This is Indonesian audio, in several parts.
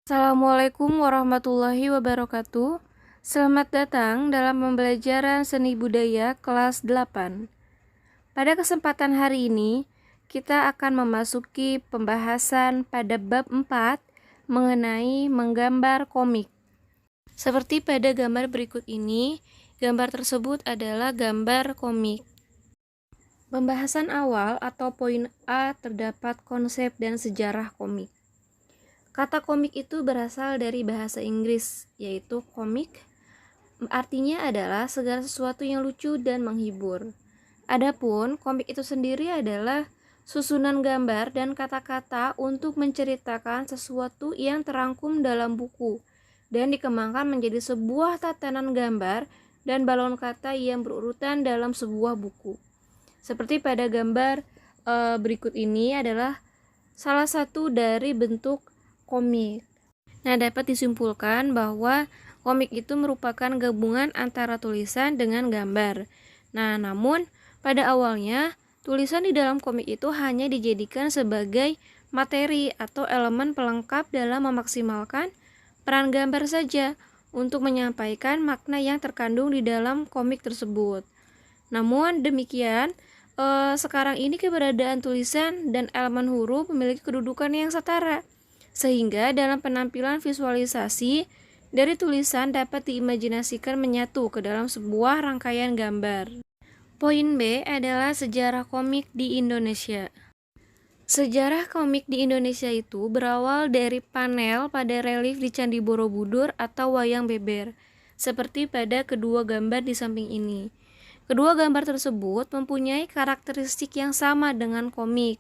Assalamualaikum warahmatullahi wabarakatuh. Selamat datang dalam pembelajaran seni budaya kelas 8. Pada kesempatan hari ini, kita akan memasuki pembahasan pada bab 4 mengenai menggambar komik. Seperti pada gambar berikut ini, gambar tersebut adalah gambar komik. Pembahasan awal atau poin A terdapat konsep dan sejarah komik. Kata komik itu berasal dari bahasa Inggris, yaitu komik. Artinya adalah segala sesuatu yang lucu dan menghibur. Adapun komik itu sendiri adalah susunan gambar dan kata-kata untuk menceritakan sesuatu yang terangkum dalam buku dan dikembangkan menjadi sebuah tatanan gambar dan balon kata yang berurutan dalam sebuah buku. Seperti pada gambar berikut ini adalah salah satu dari bentuk komik. Nah, dapat disimpulkan bahwa komik itu merupakan gabungan antara tulisan dengan gambar. Nah, namun pada awalnya tulisan di dalam komik itu hanya dijadikan sebagai materi atau elemen pelengkap dalam memaksimalkan peran gambar saja untuk menyampaikan makna yang terkandung di dalam komik tersebut. Namun demikian, sekarang ini keberadaan tulisan dan elemen huruf memiliki kedudukan yang setara, sehingga dalam penampilan visualisasi dari tulisan dapat diimajinasikan menyatu ke dalam sebuah rangkaian gambar. Poin B adalah sejarah komik di Indonesia. Sejarah komik di Indonesia itu berawal dari panel pada relief di Candi Borobudur atau wayang beber, seperti pada kedua gambar di samping ini. Kedua gambar tersebut mempunyai karakteristik yang sama dengan komik.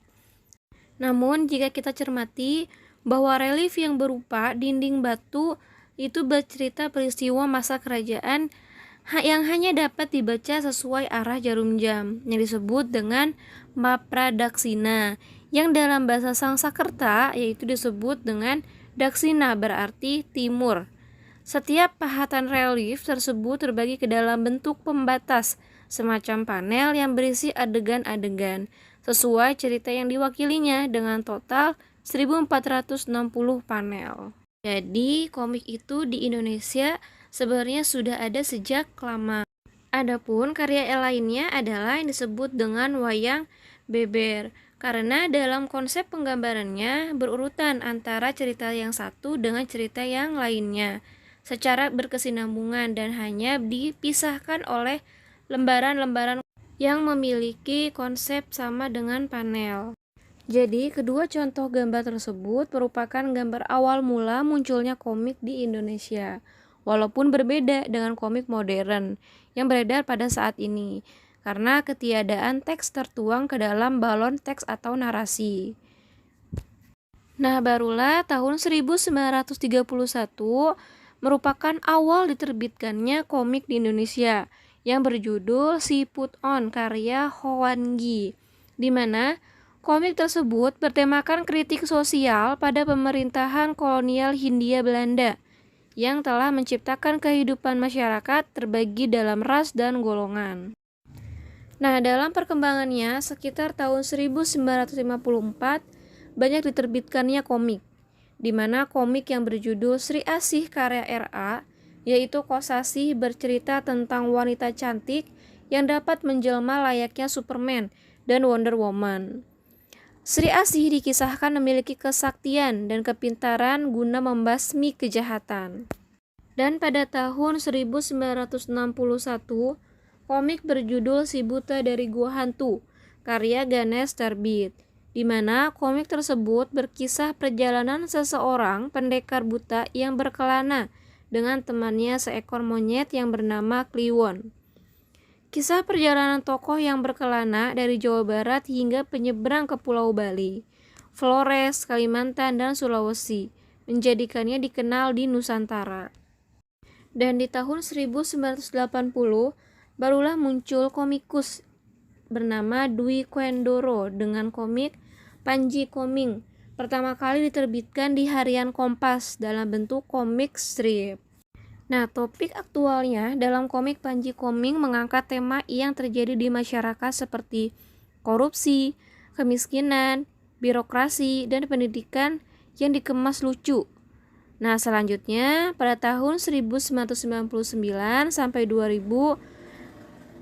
Namun jika kita cermati bahwa relief yang berupa dinding batu itu bercerita peristiwa masa kerajaan yang hanya dapat dibaca sesuai arah jarum jam yang disebut dengan Mapradaksina, yang dalam bahasa Sangsakerta yaitu disebut dengan Daksina, berarti timur. Setiap pahatan relief tersebut terbagi ke dalam bentuk pembatas, semacam panel yang berisi adegan-adegan sesuai cerita yang diwakilinya dengan total 1460 panel. Jadi komik itu di Indonesia sebenarnya sudah ada sejak lama. Adapun karya lainnya adalah yang disebut dengan wayang beber, karena dalam konsep penggambarannya berurutan antara cerita yang satu dengan cerita yang lainnya secara berkesinambungan dan hanya dipisahkan oleh lembaran-lembaran yang memiliki konsep sama dengan panel. Jadi, kedua contoh gambar tersebut merupakan gambar awal mula munculnya komik di Indonesia, walaupun berbeda dengan komik modern yang beredar pada saat ini, karena ketiadaan teks tertuang ke dalam balon teks atau narasi. Nah, barulah tahun 1931 merupakan awal diterbitkannya komik di Indonesia yang berjudul Si Put On karya Howangi, di mana komik tersebut bertemakan kritik sosial pada pemerintahan kolonial Hindia Belanda yang telah menciptakan kehidupan masyarakat terbagi dalam ras dan golongan. Nah, dalam perkembangannya sekitar tahun 1954 banyak diterbitkannya komik, di mana komik yang berjudul Sri Asih karya R.A. yaitu Kosasih bercerita tentang wanita cantik yang dapat menjelma layaknya Superman dan Wonder Woman. Sri Asih dikisahkan memiliki kesaktian dan kepintaran guna membasmi kejahatan. Dan pada tahun 1961, komik berjudul Si Buta dari Gua Hantu karya Ganesh terbit, di mana komik tersebut berkisah perjalanan seseorang pendekar buta yang berkelana dengan temannya seekor monyet yang bernama Kliwon. Kisah perjalanan tokoh yang berkelana dari Jawa Barat hingga penyeberang ke Pulau Bali, Flores, Kalimantan, dan Sulawesi menjadikannya dikenal di Nusantara. Dan di tahun 1980 barulah muncul komikus bernama Dwi Kwendoro dengan komik Panji Koming, pertama kali diterbitkan di harian Kompas dalam bentuk komik strip. Nah, topik aktualnya dalam komik Panji Koming mengangkat tema yang terjadi di masyarakat seperti korupsi, kemiskinan, birokrasi, dan pendidikan yang dikemas lucu. Nah, selanjutnya pada tahun 1999 sampai 2000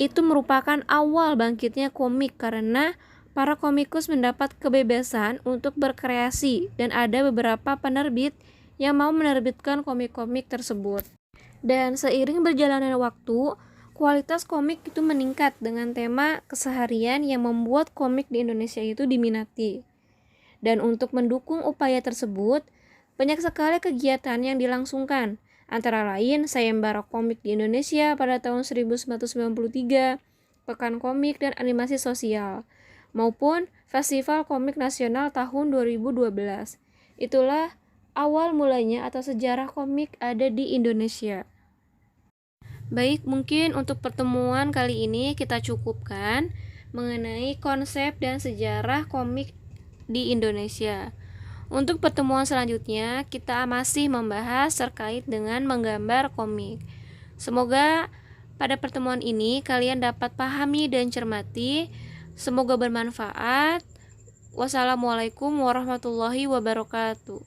itu merupakan awal bangkitnya komik karena para komikus mendapat kebebasan untuk berkreasi dan ada beberapa penerbit yang mau menerbitkan komik-komik tersebut. Dan seiring berjalannya waktu, kualitas komik itu meningkat dengan tema keseharian yang membuat komik di Indonesia itu diminati. Dan untuk mendukung upaya tersebut, banyak sekali kegiatan yang dilangsungkan, antara lain Sayembara Komik di Indonesia pada tahun 1993, Pekan Komik dan Animasi Sosial, maupun Festival Komik Nasional tahun 2012. Itulah awal mulanya atau sejarah komik ada di Indonesia. Baik, mungkin untuk pertemuan kali ini kita cukupkan mengenai konsep dan sejarah komik di Indonesia. Untuk pertemuan selanjutnya, kita masih membahas terkait dengan menggambar komik. Semoga pada pertemuan ini kalian dapat pahami dan cermati. Semoga bermanfaat. Wassalamualaikum warahmatullahi wabarakatuh.